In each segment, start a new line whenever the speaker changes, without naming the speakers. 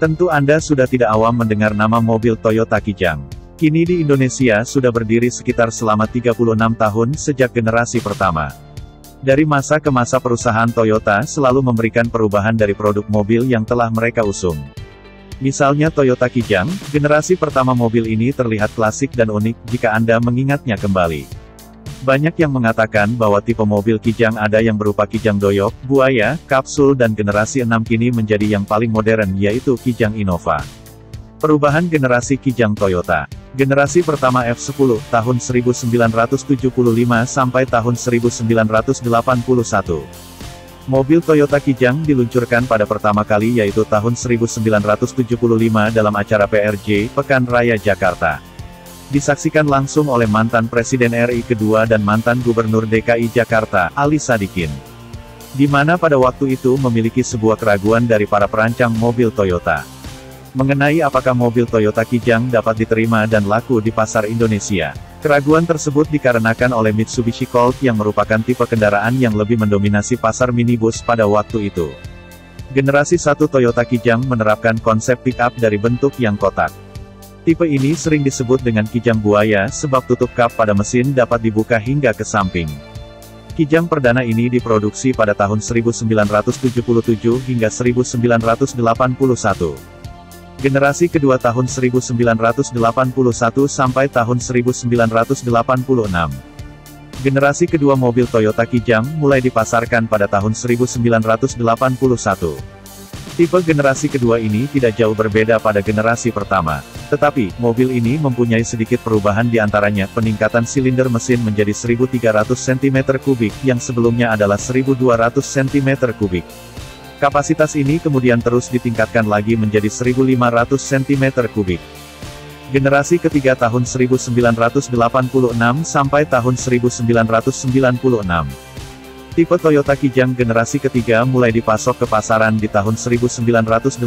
Tentu Anda sudah tidak awam mendengar nama mobil Toyota Kijang. Kini di Indonesia sudah berdiri sekitar selama 36 tahun sejak generasi pertama. Dari masa ke masa perusahaan Toyota selalu memberikan perubahan dari produk mobil yang telah mereka usung. Misalnya Toyota Kijang, generasi pertama mobil ini terlihat klasik dan unik jika Anda mengingatnya kembali. Banyak yang mengatakan bahwa tipe mobil Kijang ada yang berupa Kijang Doyok, Buaya, Kapsul dan generasi 6 kini menjadi yang paling modern yaitu Kijang Innova. Perubahan generasi Kijang Toyota. Generasi pertama F10, tahun 1975 sampai tahun 1981. Mobil Toyota Kijang diluncurkan pada pertama kali yaitu tahun 1975 dalam acara PRJ, Pekan Raya Jakarta. Disaksikan langsung oleh mantan Presiden RI kedua dan mantan Gubernur DKI Jakarta, Ali Sadikin. Di mana pada waktu itu memiliki sebuah keraguan dari para perancang mobil Toyota. Mengenai apakah mobil Toyota Kijang dapat diterima dan laku di pasar Indonesia. Keraguan tersebut dikarenakan oleh Mitsubishi Colt yang merupakan tipe kendaraan yang lebih mendominasi pasar minibus pada waktu itu. Generasi 1 Toyota Kijang menerapkan konsep pick-up dari bentuk yang kotak. Tipe ini sering disebut dengan Kijang Buaya sebab tutup kap pada mesin dapat dibuka hingga ke samping. Kijang perdana ini diproduksi pada tahun 1977 hingga 1981. Generasi kedua tahun 1981 sampai tahun 1986. Generasi kedua mobil Toyota Kijang mulai dipasarkan pada tahun 1981. Tipe generasi kedua ini tidak jauh berbeda pada generasi pertama. Tetapi, mobil ini mempunyai sedikit perubahan diantaranya peningkatan silinder mesin menjadi 1300 cm3 yang sebelumnya adalah 1200 cm3. Kapasitas ini kemudian terus ditingkatkan lagi menjadi 1500 cm3. Generasi ketiga tahun 1986 sampai tahun 1996. Tipe Toyota Kijang generasi ketiga mulai dipasok ke pasaran di tahun 1986.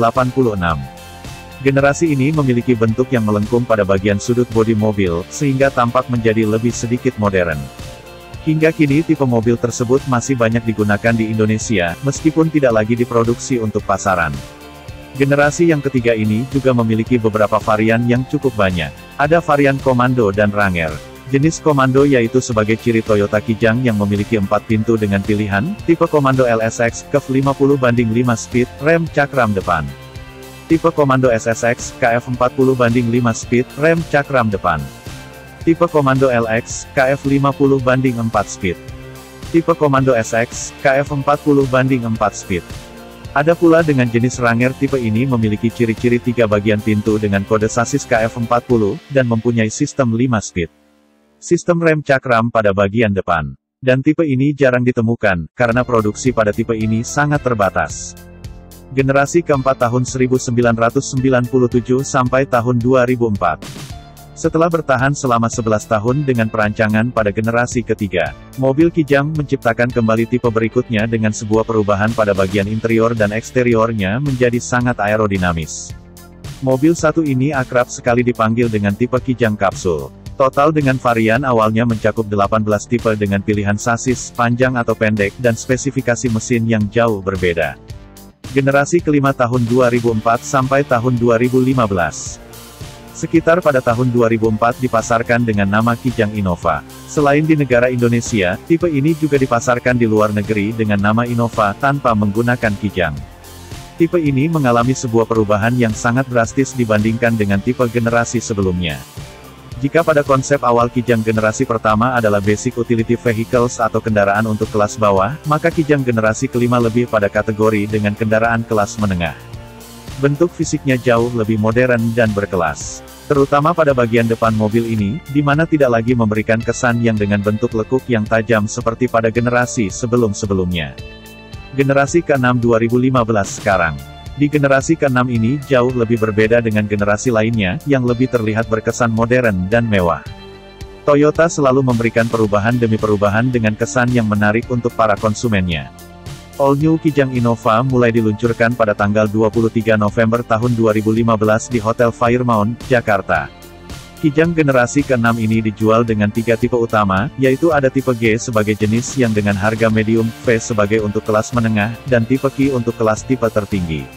Generasi ini memiliki bentuk yang melengkung pada bagian sudut bodi mobil, sehingga tampak menjadi lebih sedikit modern. Hingga kini tipe mobil tersebut masih banyak digunakan di Indonesia, meskipun tidak lagi diproduksi untuk pasaran. Generasi yang ketiga ini juga memiliki beberapa varian yang cukup banyak. Ada varian Komando dan Ranger. Jenis Komando yaitu sebagai ciri Toyota Kijang yang memiliki 4 pintu dengan pilihan, tipe Komando LSX, KEF 50/5 speed, rem cakram depan. Tipe Komando SSX, KF 40/5 speed, rem cakram depan. Tipe Komando LX, KF 50/4 speed. Tipe Komando SX, KF 40/4 speed. Ada pula dengan jenis Ranger tipe ini memiliki ciri-ciri 3 bagian pintu dengan kode sasis KF 40, dan mempunyai sistem 5 speed. Sistem rem cakram pada bagian depan. Dan tipe ini jarang ditemukan, karena produksi pada tipe ini sangat terbatas. Generasi keempat tahun 1997 sampai tahun 2004. Setelah bertahan selama 11 tahun dengan perancangan pada generasi ketiga, mobil Kijang menciptakan kembali tipe berikutnya dengan sebuah perubahan pada bagian interior dan eksteriornya menjadi sangat aerodinamis. Mobil satu ini akrab sekali dipanggil dengan tipe Kijang Kapsul. Total dengan varian awalnya mencakup 18 tipe dengan pilihan sasis, panjang atau pendek, dan spesifikasi mesin yang jauh berbeda. Generasi kelima tahun 2004 sampai tahun 2015. Sekitar pada tahun 2004 dipasarkan dengan nama Kijang Innova. Selain di negara Indonesia, tipe ini juga dipasarkan di luar negeri dengan nama Innova tanpa menggunakan Kijang. Tipe ini mengalami sebuah perubahan yang sangat drastis dibandingkan dengan tipe generasi sebelumnya. Jika pada konsep awal Kijang generasi pertama adalah basic utility vehicles atau kendaraan untuk kelas bawah, maka Kijang generasi kelima lebih pada kategori dengan kendaraan kelas menengah. Bentuk fisiknya jauh lebih modern dan berkelas. Terutama pada bagian depan mobil ini, di mana tidak lagi memberikan kesan yang dengan bentuk lekuk yang tajam seperti pada generasi sebelum-sebelumnya. Generasi ke-6 2015 sekarang. Di generasi ke-6 ini jauh lebih berbeda dengan generasi lainnya, yang lebih terlihat berkesan modern dan mewah. Toyota selalu memberikan perubahan demi perubahan dengan kesan yang menarik untuk para konsumennya. All New Kijang Innova mulai diluncurkan pada tanggal 23 November tahun 2015 di Hotel Fairmont, Jakarta. Kijang generasi ke-6 ini dijual dengan 3 tipe utama, yaitu ada tipe G sebagai jenis yang dengan harga medium, V sebagai untuk kelas menengah, dan tipe Q untuk kelas tipe tertinggi.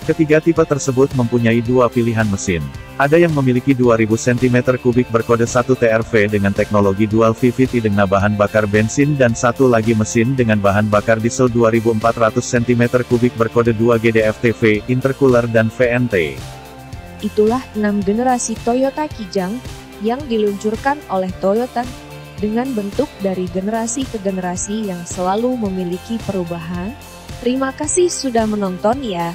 Ketiga tipe tersebut mempunyai dua pilihan mesin. Ada yang memiliki 2000 cm3 berkode 1 TRV dengan teknologi dual VVT dengan bahan bakar bensin dan satu lagi mesin dengan bahan bakar diesel 2400 cm3 berkode 2 GDF-TV, intercooler dan VNT.
Itulah 6 generasi Toyota Kijang yang diluncurkan oleh Toyota dengan bentuk dari generasi ke generasi yang selalu memiliki perubahan. Terima kasih sudah menonton ya.